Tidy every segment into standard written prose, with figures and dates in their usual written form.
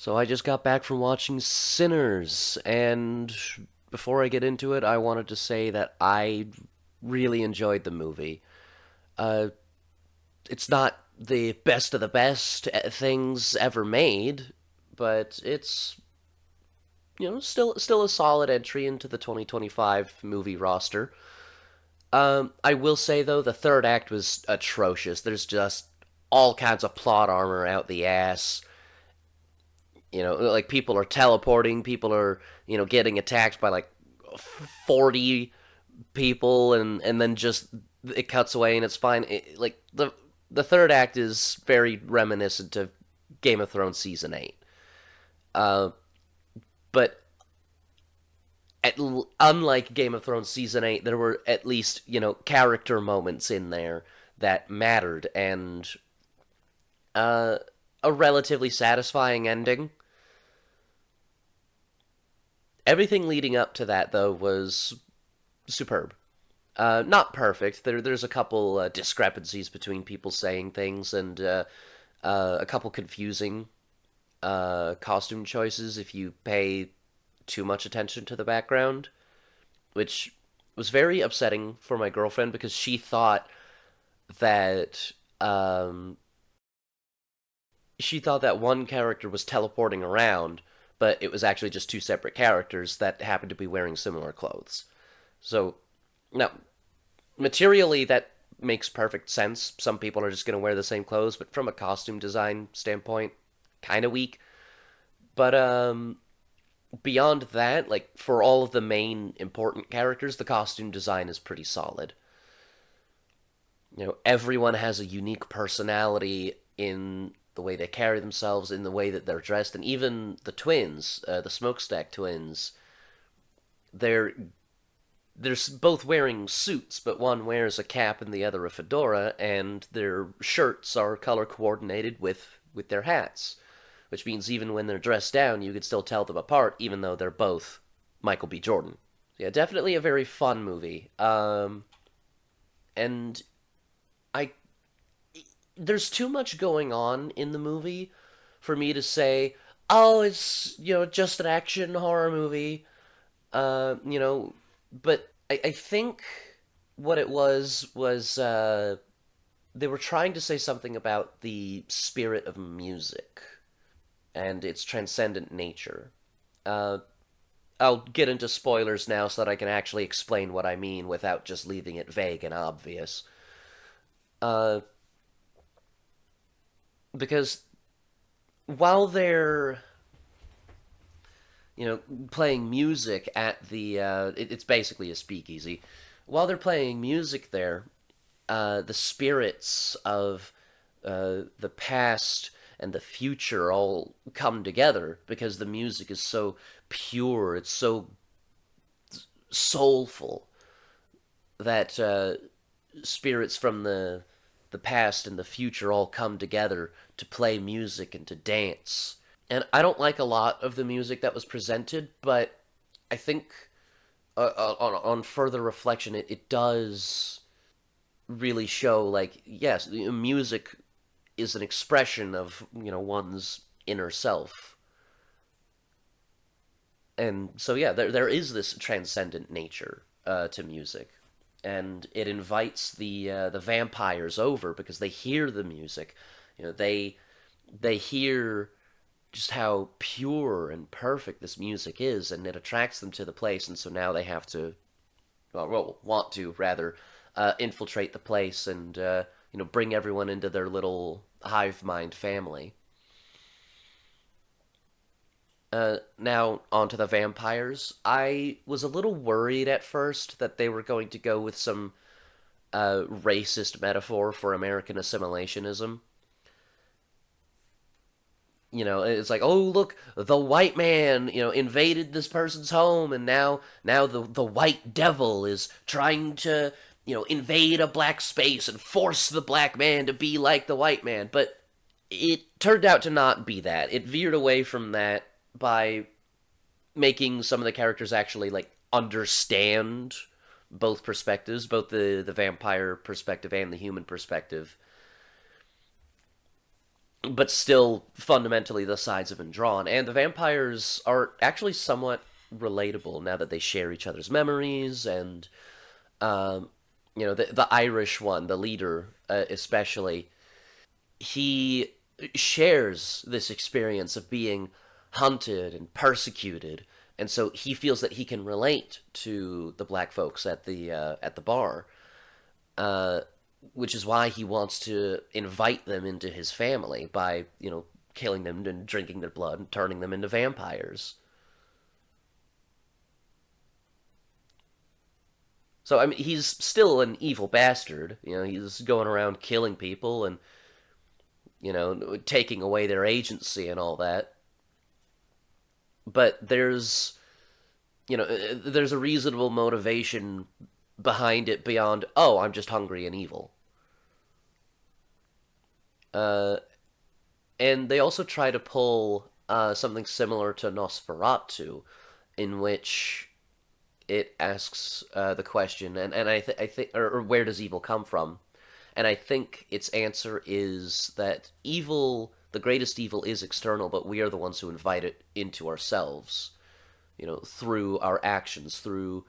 So I just got back from watching Sinners, and before I get into it, I wanted to say that I really enjoyed the movie. Uh, it's not the best of the best things ever made, but it's still a solid entry into the 2025 movie roster. I will say though, the third act was atrocious. There's just all kinds of plot armor out the ass. Like people are teleporting, people are, getting attacked by like 40 people and then just it cuts away and it's fine. Like the third act is very reminiscent of Game of Thrones season 8. Uh but unlike Game of Thrones season 8, there were at least, character moments in there that mattered and uh a relatively satisfying ending. Everything leading up to that, though, was superb. Not perfect. There's a couple discrepancies between people saying things and a couple confusing costume choices if you pay too much attention to the background, which was very upsetting for my girlfriend because that um, she thought that one character was teleporting around, but it was actually just two separate characters that happened to be wearing similar clothes. So now, materially, that makes perfect sense. Some people are just going to wear the same clothes, but from a costume design standpoint, kind of weak. But beyond that, like for all of the main important characters, the costume design is pretty solid. Everyone has a unique personality in the way they carry themselves, in the way that they're dressed, and even the twins, the Smokestack twins, they're both wearing suits, but one wears a cap and the other a fedora, and their shirts are color coordinated with their hats, which means even when they're dressed down, you could still tell them apart, even though they're both Michael B. Jordan. Yeah, definitely a very fun movie. And I there's too much going on in the movie for me to say, oh, it's just an action horror movie. But I think what it was they were trying to say something about the spirit of music and its transcendent nature. Uh, I'll get into spoilers now so that I can actually explain what I mean without just leaving it vague and obvious. Uh, because while they're playing music at it's basically a speakeasy. While they're playing music there, the spirits of the past and the future all come together because the music is so pure, it's so soulful that spirits from the past and the future all come together to play music and to dance. And I don't like a lot of the music that was presented, but I think on further reflection, it does really show like yes, music is an expression of one's inner self, and so yeah, there is this transcendent nature to music, and it invites the vampires over because they hear the music. They hear just how pure and perfect this music is, and it attracts them to the place, and so now they have to, well want to rather, infiltrate the place and bring everyone into their little hive mind family. Now onto the vampires. I was a little worried at first that they were going to go with some racist metaphor for American assimilationism. It's like, oh look, the white man invaded this person's home, and now the white devil is trying to invade a black space and force the black man to be like the white man. But it turned out to not be that. It veered away from that by making some of the characters actually like understand both perspectives, both the vampire perspective and the human perspective. but still fundamentally the sides have been drawn. And the vampires are actually somewhat relatable now that they share each other's memories. And um, the Irish one, the leader especially, he shares this experience of being hunted and persecuted, and so he feels that he can relate to the black folks at the bar, uh, which is why he wants to invite them into his family by killing them and drinking their blood and turning them into vampires. So I mean, he's still an evil bastard. He's going around killing people and taking away their agency and all that. But there's a reasonable motivation behind it beyond, oh, I'm just hungry and evil. Uh, and they also try to pull something similar to Nosferatu, in which it asks the question, and I think, or where does evil come from? And I think its answer is that evil, the greatest evil, is external, but we are the ones who invite it into ourselves. Through our actions, through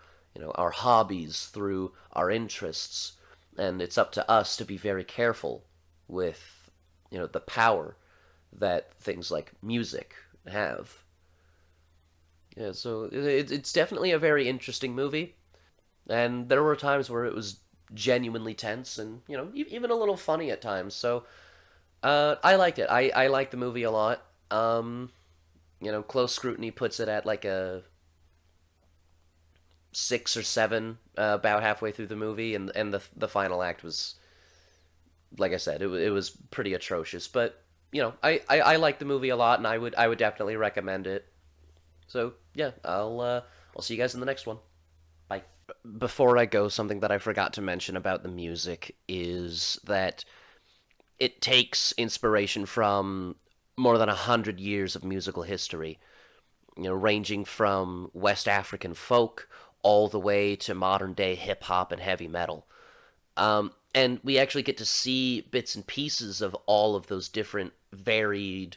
our hobbies, through our interests, and it's up to us to be very careful with the power that things like music have. Yeah, so it's definitely a very interesting movie, and there were times where it was genuinely tense and even a little funny at times. So I liked it. I liked the movie a lot. Close Scrutiny puts it at like a 6 or 7 about halfway through the movie, and the final act was, like I said, it was pretty atrocious. But I like the movie a lot, and I would definitely recommend it. So yeah, I'll see you guys in the next one. Bye. Before I go, something that I forgot to mention about the music is that it takes inspiration from more than 100 years of musical history, ranging from West African folk all the way to modern day hip hop and heavy metal. And we actually get to see bits and pieces of all of those different varied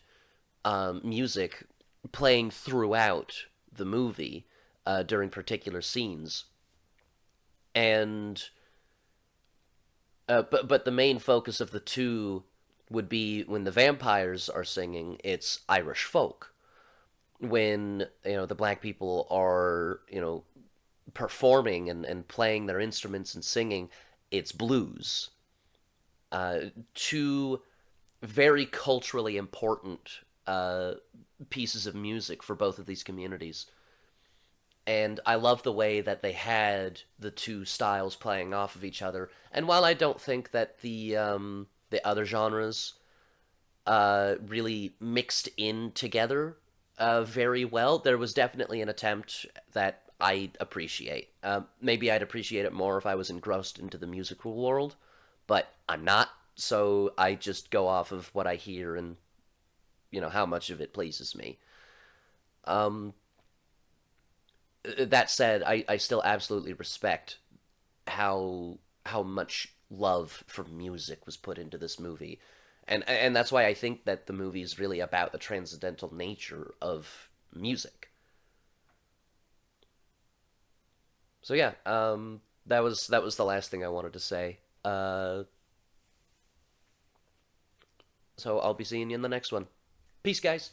music playing throughout the movie during particular scenes. And but the main focus of the two would be when the vampires are singing, it's Irish folk. When the black people are performing and playing their instruments and singing, it's blues. Two very culturally important pieces of music for both of these communities. And I love the way that they had the two styles playing off of each other. And while I don't think that the other genres really mixed in together very well, there was definitely an attempt that I appreciate. Maybe I'd appreciate it more if I was engrossed into the musical world, but I'm not. So I just go off of what I hear and how much of it pleases me. Um, that said, I still absolutely respect how much love for music was put into this movie. And that's why I think that the movie is really about the transcendental nature of music. So yeah, that was the last thing I wanted to say. So I'll be seeing you in the next one. Peace, guys.